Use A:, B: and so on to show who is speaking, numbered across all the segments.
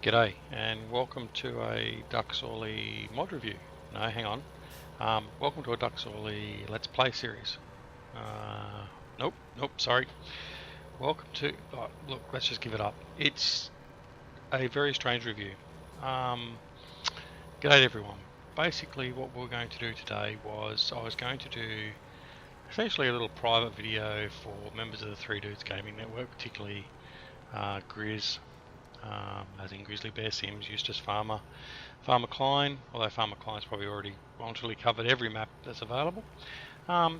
A: G'day and welcome to a Duckzorly mod review. No, hang on. Welcome to a Duckzorly Let's Play series. Nope, sorry. Welcome to... Oh, look, let's just give it up. It's a very strange review. G'day everyone. Basically what we're going to do today was I was going to do essentially a little private video for members of the Three Dudes Gaming Network, particularly Grizz. As in Grizzly, Bear, Sims, Eustace Pharmer, Klein, although Pharmer Klein's probably already voluntarily covered every map that's available.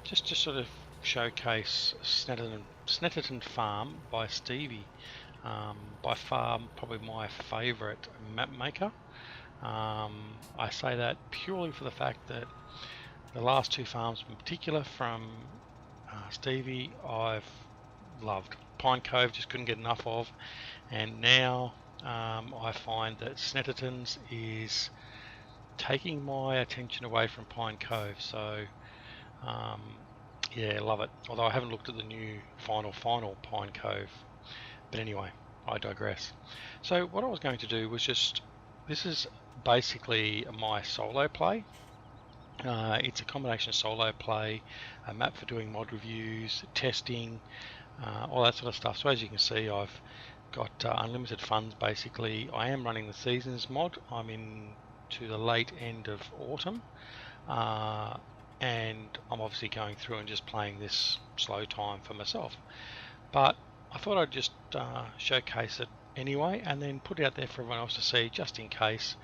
A: Just to sort of showcase Snetterton Farm by Stevie, by far probably my favourite map maker. I say that purely for the fact that the last two farms in particular from Stevie I've loved. Pine Cove just couldn't get enough of, and now I find that Snettertons is taking my attention away from Pine Cove, so yeah, love it. Although I haven't looked at the new final Pine Cove, but anyway, I digress. So what I was going to do was this is basically my solo play. It's a combination of solo play, a map for doing mod reviews, testing, all that sort of stuff. So as you can see, I've got unlimited funds basically. I am running the seasons mod. I'm into the late end of autumn, and I'm obviously going through and just playing this slow time for myself. But I thought I'd just showcase it anyway, and then put it out there for everyone else to see, just in case,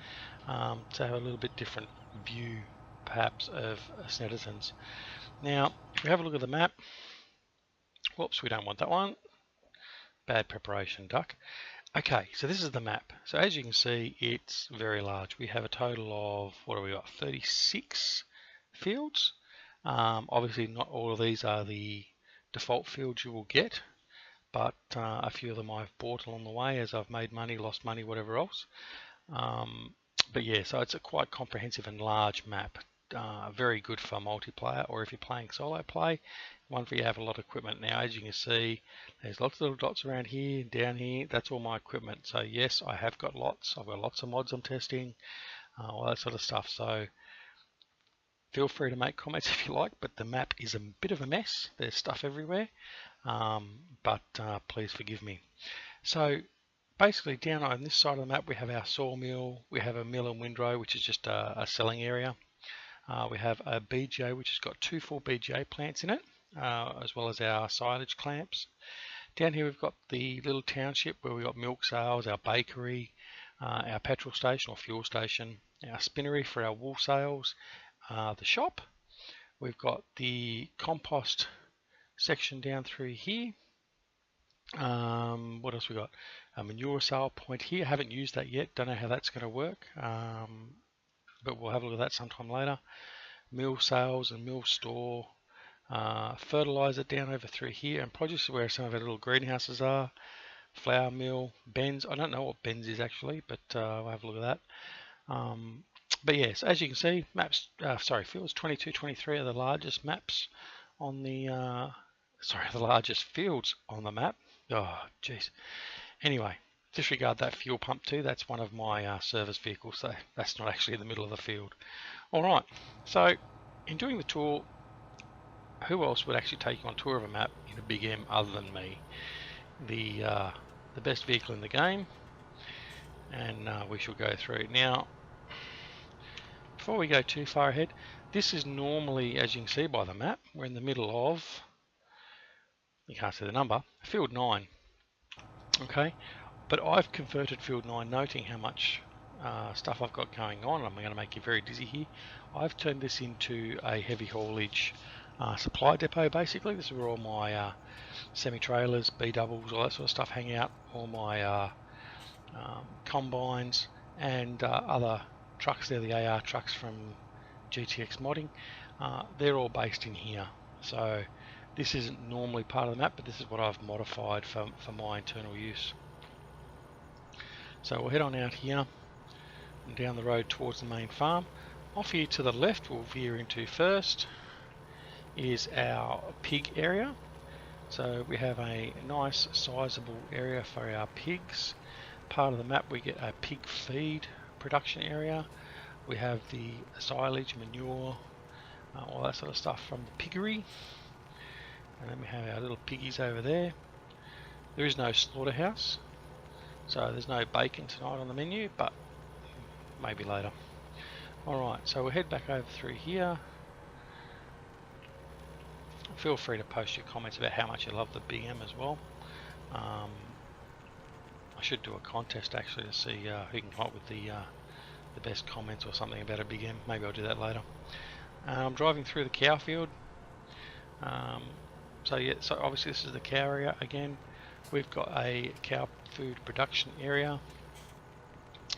A: to have a little bit different view perhaps of Snettertons. Now, if we have a look at the map, whoops, we don't want that one. Bad preparation, duck. Okay, so this is the map. So as you can see, it's very large. We have a total of, what have we got, 36 fields. Obviously not all of these are the default fields you will get, but a few of them I've bought along the way as I've made money, lost money, whatever else. But yeah, so it's a quite comprehensive and large map. Very good for multiplayer, or if you're playing solo play, one for you have a lot of equipment. Now as you can see, there's lots of little dots around here, down here, that's all my equipment. So yes, I have got lots. I've got lots of mods I'm testing, all that sort of stuff. So feel free to make comments if you like, but the map is a bit of a mess. There's stuff everywhere, but please forgive me. So basically down on this side of the map we have our sawmill, we have a mill and windrow, which is just a selling area. We have a BGA which has got 2 full BGA plants in it, as well as our silage clamps. Down here we've got the little township where we've got milk sales, our bakery, our petrol station or fuel station, our spinnery for our wool sales, the shop. We've got the compost section down through here. What else we got? A manure sale point here. Haven't used that yet, don't know how that's going to work, but we'll have a look at that sometime later. Mill sales and mill store, fertilizer down over through here, and produce where some of our little greenhouses are. Flour mill, Benz. I don't know what Benz is actually, but we'll have a look at that. But yes, as you can see, maps. Fields 22, 23 are the largest maps on the. The largest fields on the map. Oh, jeez. Anyway, disregard that fuel pump too. That's one of my service vehicles, so that's not actually in the middle of the field. Alright, so in doing the tour, who else would actually take you on tour of a map in a big M other than me? The best vehicle in the game, and we shall go through. Now, before we go too far ahead, this is normally, as you can see by the map, we're in the middle of, you can't see the number, field 9. Okay, but I've converted field 9, noting how much stuff I've got going on. I'm going to make you very dizzy here. I've turned this into a heavy haulage supply depot basically. This is where all my semi-trailers, B-doubles, all that sort of stuff hang out. All my combines and other trucks. They're the AR trucks from GTX modding. They're all based in here. So this isn't normally part of the map, but this is what I've modified for my internal use. So we'll head on out here and down the road towards the main farm. Off here to the left we'll veer into first is our pig area. So we have a nice sizable area for our pigs. part of the map we get a pig feed production area. We have the silage, manure, all that sort of stuff from the piggery. And then we have our little piggies over there. There is no slaughterhouse, so there's no bacon tonight on the menu, but maybe later. Alright, so we'll head back over through here. Feel free to post your comments about how much you love the Big M as well. I should do a contest actually to see who can come up with the best comments or something about a Big M. Maybe I'll do that later. I'm driving through the cow field. So obviously this is the cow area again. We've got a cow food production area.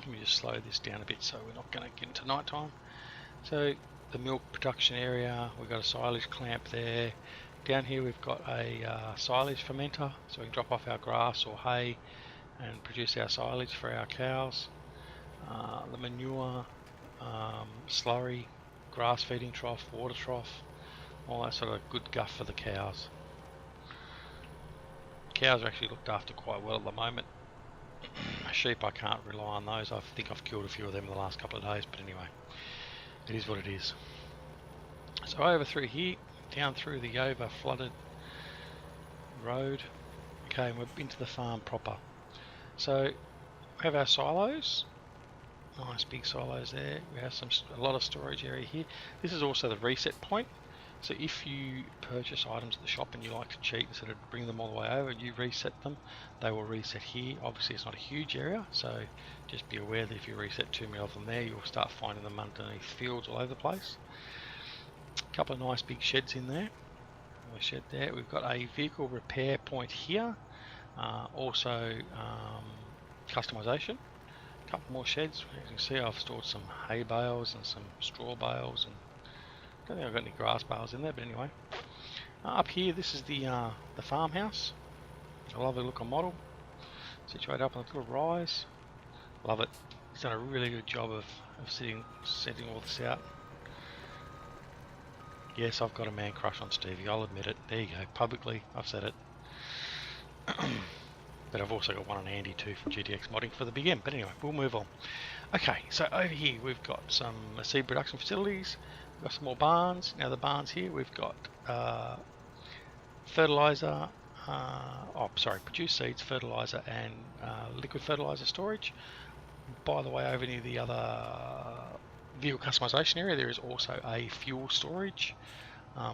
A: Let me just slow this down a bit so we're not going to get into night time. So the milk production area, we've got a silage clamp there. Down here we've got a silage fermenter, so we can drop off our grass or hay and produce our silage for our cows. The manure, slurry, grass feeding trough, water trough, all that sort of good guff for the cows. Cows are actually looked after quite well at the moment. Sheep, I can't rely on those. I think I've killed a few of them in the last couple of days, but anyway, it is what it is. So over through here, down through the over flooded road. Okay, and we're into the farm proper. So we have our silos. Nice big silos there. We have a lot of storage area here. This is also the reset point. So if you purchase items at the shop and you like to cheat instead of bring them all the way over, you reset them, they will reset here. Obviously it's not a huge area, so just be aware that if you reset too many of them there, you'll start finding them underneath fields all over the place. A couple of nice big sheds in there. A shed there. We've got a vehicle repair point here. Also customization. A couple more sheds. As you can see, I've stored some hay bales and some straw bales, and I don't think I've got any grass bales in there, but anyway. Up here, this is the farmhouse. A lovely looking model. Situated up on a little rise. Love it. He's done a really good job of setting all this out. Yes, I've got a man crush on Stevie, I'll admit it. There you go, publicly, I've said it. But I've also got one on Andy too from GTX Modding for the Big M. But anyway, we'll move on. Okay, so over here we've got some seed production facilities. We've got some more barns. Now the barns here, we've got fertilizer, produce seeds, fertilizer and liquid fertilizer storage. By the way, over near the other vehicle customization area, there is also a fuel storage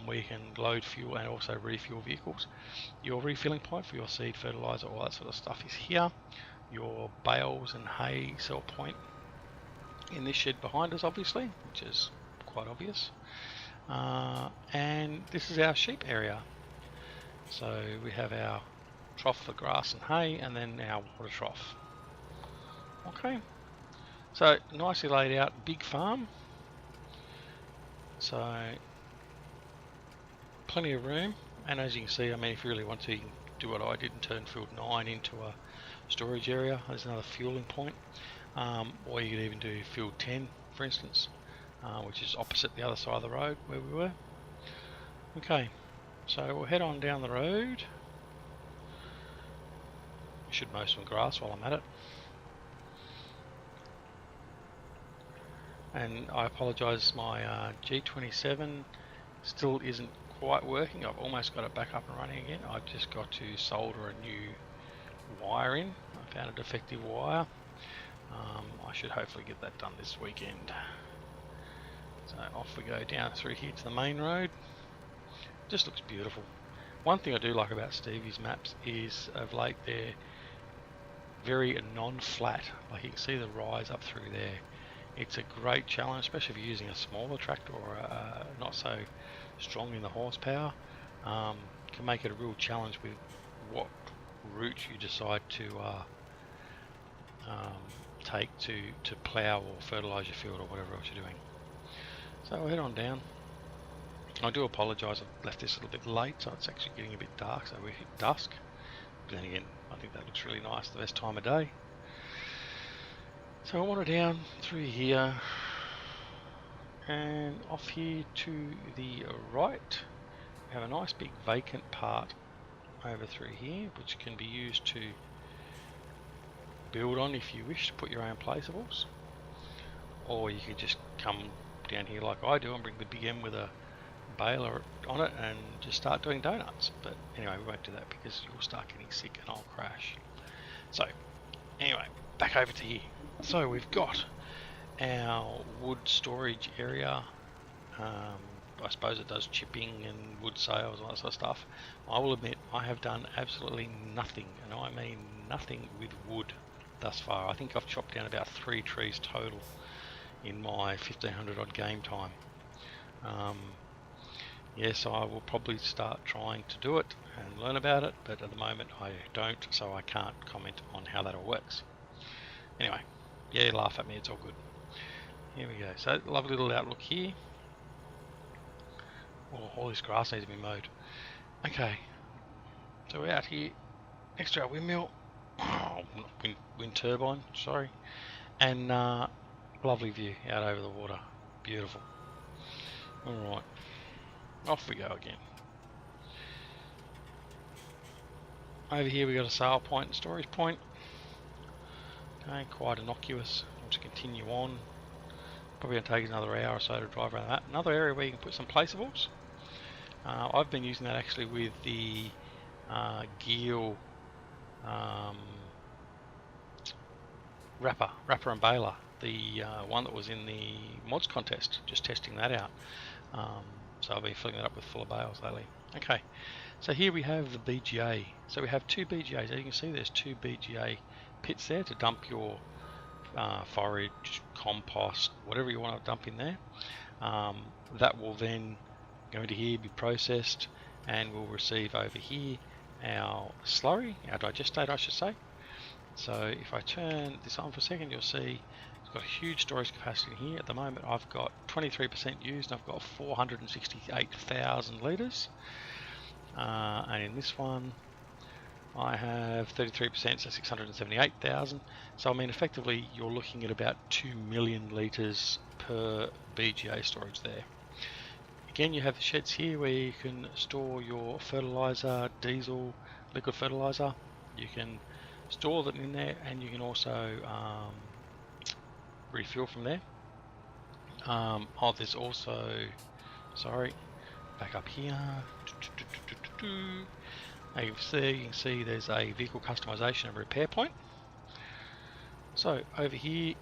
A: where you can load fuel and also refuel vehicles. Your refilling point for your seed, fertilizer, all that sort of stuff is here. Your bales and hay sell point in this shed behind us, obviously, which is quite obvious. And this is our sheep area. So we have our trough for grass and hay, and then our water trough. Okay. So nicely laid out, big farm. So plenty of room, and as you can see, I mean, if you really want to, you can do what I did and turn field 9 into a storage area. There's another fueling point, or you could even do field 10, for instance, which is opposite the other side of the road where we were. Okay, so we'll head on down the road. Should mow some grass while I'm at it. And I apologise, my G27 still isn't quite working. I've almost got it back up and running again. I've just got to solder a new wire in. I found a defective wire. I should hopefully get that done this weekend. So off we go down through here to the main road. Just looks beautiful. One thing I do like about Stevie's maps is of late they're very non-flat. Like you can see the rise up through there. It's a great challenge, especially if you're using a smaller tractor or not so strong in the horsepower. Can make it a real challenge with what route you decide to take to plough or fertilise your field or whatever else you're doing. So we'll head on down. I do apologise, I've left this a little bit late, so it's actually getting a bit dark, so we're hit dusk. But then again, I think that looks really nice, the best time of day. So I want it down through here and off here to the right. We have a nice big vacant part over through here, which can be used to build on if you wish to put your own placeables, or you could just come down here like I do and bring the big M with a baler on it and just start doing donuts. But anyway, we won't do that because you'll start getting sick and I'll crash. So anyway, back over to here. So we've got our wood storage area. I suppose it does chipping and wood sales and all that sort of stuff. I will admit I have done absolutely nothing, and I mean nothing, with wood thus far. I think I've chopped down about 3 trees total in my 1500 odd game time. Yes, I will probably start trying to do it and learn about it, but at the moment I don't, so I can't comment on how that all works. Anyway, yeah, laugh at me, it's all good. Here we go. So lovely little outlook here. Oh, all this grass needs to be mowed. Okay, so we're out here next to our windmill, wind turbine, sorry, and lovely view out over the water, beautiful. Alright, off we go again. Over here we got a sale point and storage point. Okay, quite innocuous. We'll just continue on. Probably going to take us another hour or so to drive around that. Another area where you can put some placeables. I've been using that actually with the Geel wrapper and baler, the one that was in the mods contest, just testing that out. So I've been filling that up with full of bales lately. Okay, so here we have the BGA. So we have 2 BGAs. As you can see, there's 2 BGA pits there to dump your forage, compost, whatever you want to dump in there. That will then go into here, be processed, and we'll receive over here our slurry, our digestate I should say. So if I turn this on for a second, you'll see it's got a huge storage capacity here. At the moment I've got 23% used and I've got 468,000 litres. And in this one I have 33%, so 678,000. So I mean effectively you're looking at about 2 million litres per BGA storage there. Again, you have the sheds here where you can store your fertiliser, diesel, liquid fertiliser. You can store them in there, and you can also refuel from there. Oh, there's also, sorry, back up here. You can see there's a vehicle customisation and repair point. So over here,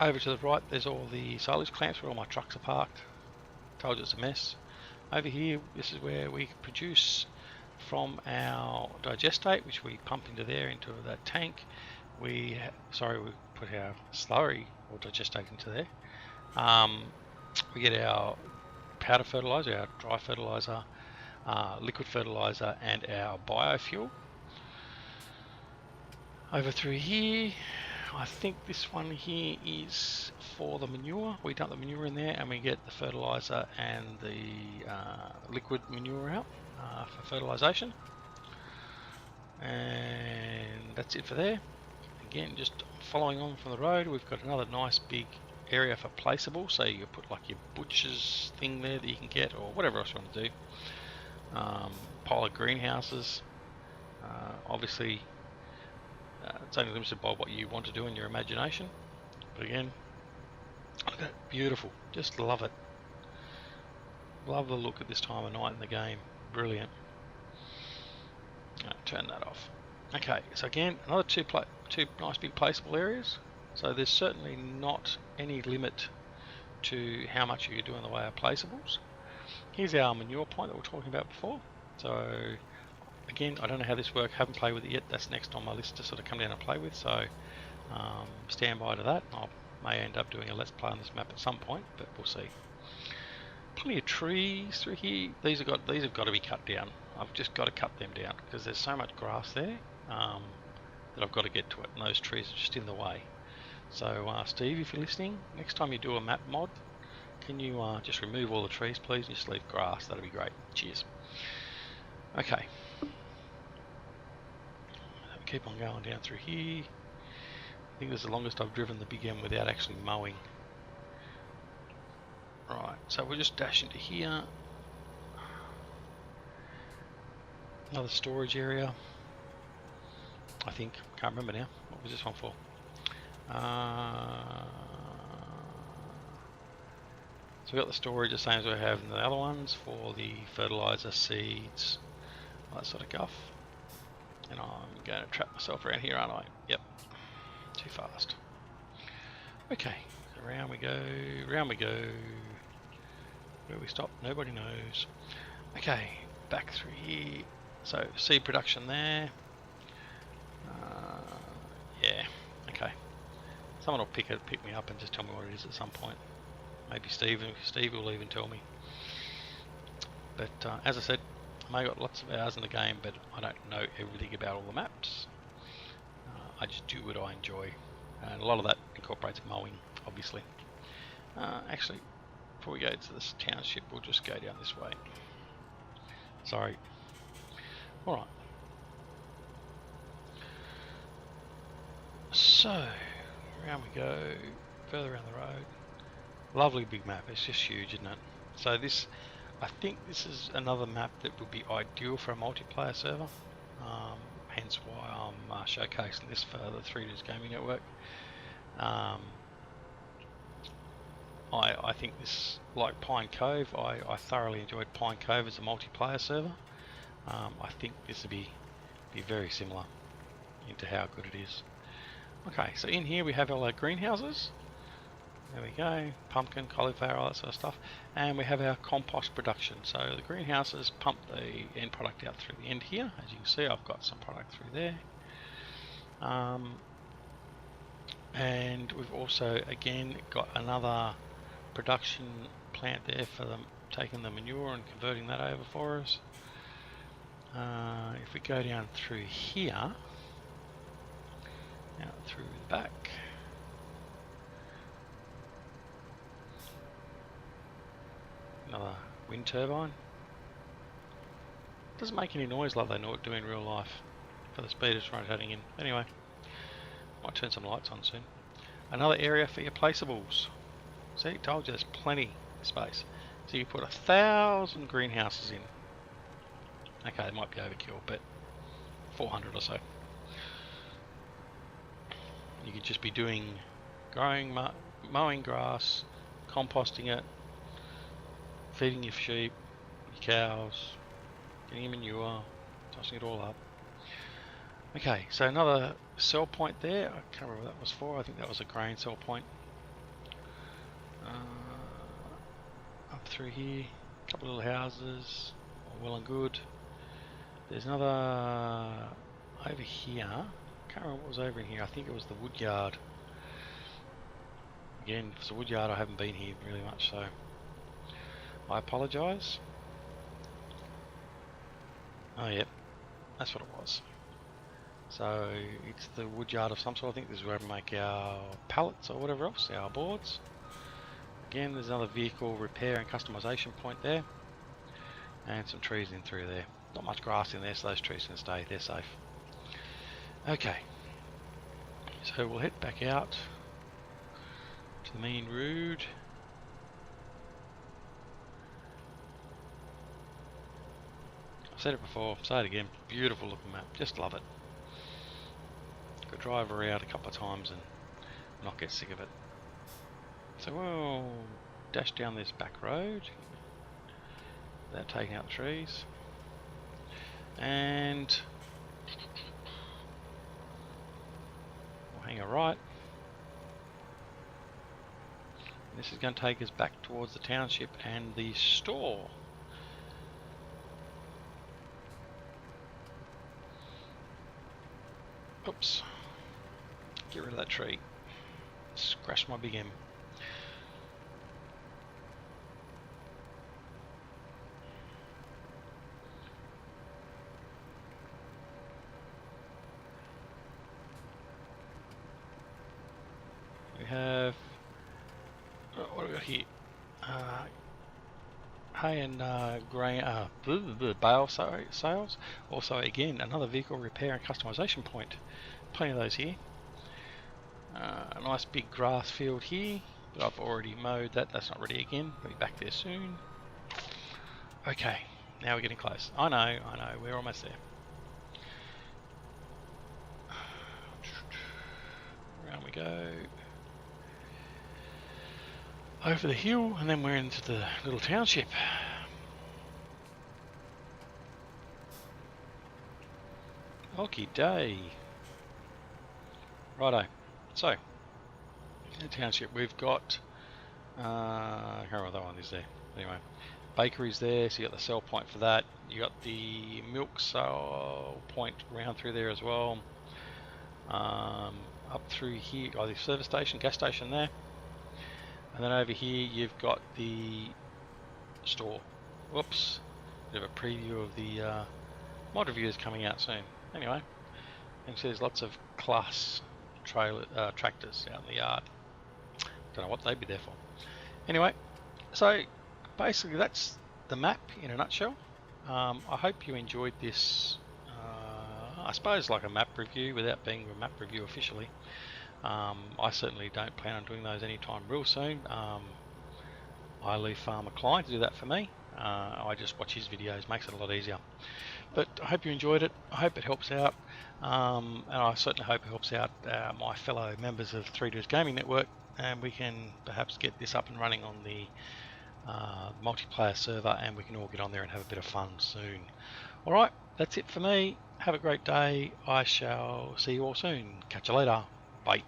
A: over to the right, there's all the silage clamps where all my trucks are parked. Told you it's a mess. Over here, this is where we produce from our digestate, which we pump into there, into that tank. We put our slurry or digestate into there. We get our powder fertiliser, our dry fertiliser, liquid fertiliser, and our biofuel. Over through here, I think this one here is for the manure. We dump the manure in there and we get the fertiliser and the liquid manure out for fertilisation. And that's it for there. Again, just following on from the road, we've got another nice big area for placeable. So you can put like your butcher's thing there that you can get, or whatever else you want to do. Pile of greenhouses. Obviously, it's only limited by what you want to do in your imagination. But again, look at it, beautiful. Just love it. Love the look at this time of night in the game. Brilliant. Turn that off. Okay, so again, another two nice big placeable areas. So there's certainly not any limit to how much you can do in the way of placeables. Here's our manure point that we were talking about before. So again, I don't know how this works, haven't played with it yet. That's next on my list to sort of come down and play with, so stand by to that. I may end up doing a let's play on this map at some point, but we'll see. Plenty of trees through here. These have got to be cut down. I've just got to cut them down because there's so much grass there that I've got to get to it, and those trees are just in the way. So Steve, if you're listening, next time you do a map mod, can you just remove all the trees please and just leave grass? That'd be great. Cheers. Okay. Keep on going down through here. I think this is the longest I've driven the big M without actually mowing. Right, so we'll just dash into here. Another storage area. I think, can't remember now. was this one for? So we've got the storage the same as we have in the other ones for the fertilizer, seeds, all that sort of guff. And I'm going to trap myself around here, aren't I? Yep. Too fast. Okay, so round we go, round we go. Where we stop, nobody knows. Okay, back through here. So seed production there. Yeah, okay. Someone will pick me up and just tell me what it is at some point. Maybe Steve will even tell me. But as I said, I may got lots of hours in the game, but I don't know everything about all the maps. I just do what I enjoy, and a lot of that incorporates mowing, obviously. Actually, before we go to this township, we'll just go down this way. Sorry. All right. So, around we go, further around the road. Lovely big map, it's just huge, isn't it? So this, I think this is another map that would be ideal for a multiplayer server. Hence why I'm showcasing this for the 3 Dudes Gaming Network. I think this, like Pine Cove, I thoroughly enjoyed Pine Cove as a multiplayer server. I think this would be very similar into how good it is. Okay, so in here we have all our greenhouses. There we go, pumpkin, cauliflower, all that sort of stuff. And we have our compost production. So the greenhouses pump the end product out through the end here. As you can see, I've got some product through there. And we've also, again, got another production plant there for them, taking the manure and converting that over for us. If we go down through here, out through the back, another wind turbine. Doesn't make any noise like they do in real life for the speed it's rotating in. Anyway, might turn some lights on soon. Another area for your placeables. See, told you there's plenty of space. So you put 1,000 greenhouses in. Okay, it might be overkill, but 400 or so. You could just be doing growing, mowing grass, composting it, feeding your sheep, your cows, getting your manure, tossing it all up. Okay, so another cell point there. I can't remember what that was for. I think that was a grain cell point. Up through here, a couple of little houses, all well and good. There's another over here. Can't remember what was over in here. I think it was the wood yard. Again, if it's a wood yard, I haven't been here really much, so I apologise. Oh, yep, that's what it was. So it's the wood yard of some sort. I think this is where we make our pallets or whatever else, our boards. Again, there's another vehicle repair and customization point there, and some trees in through there. Not much grass in there, so those trees can stay. They're safe. Okay, so we'll head back out to the main road. I've said it before, say it again. Beautiful looking map, just love it. Could drive around a couple of times and not get sick of it. So we'll dash down this back road without taking out the trees, and we'll hang a right. And this is going to take us back towards the township and the store. Oops. Get rid of that tree. Scratch my big M. We have, what do we got here? Hay and grain, bale sales. Also, again, another vehicle repair and customization point. Plenty of those here. A nice big grass field here, but I've already mowed that. That's not ready again. I'll be back there soon. Okay, now we're getting close. I know, we're almost there. Round we go. Over the hill, and then we're into the little township. Okie day. Righto. So, in the township we've got, I can't remember what that one is there. Anyway, bakery's there, so you got the sell point for that. You got the milk sell point round through there as well. Up through here, the service station, gas station there. And then over here you've got the store. Whoops. Bit of a preview of the mod reviews coming out soon. Anyway, you can see there's lots of class tractors out in the yard. Don't know what they'd be there for. Anyway, so basically that's the map in a nutshell. I hope you enjoyed this, I suppose like a map review without being a map review officially. I certainly don't plan on doing those anytime real soon. I leave Farmer Klein to do that for me. I just watch his videos, makes it a lot easier. But I hope you enjoyed it. I hope it helps out. And I certainly hope it helps out my fellow members of 3 Dudes Gaming Network, and we can perhaps get this up and running on the multiplayer server, and we can all get on there and have a bit of fun soon. Alright, that's it for me. Have a great day. I shall see you all soon. Catch you later. Bye.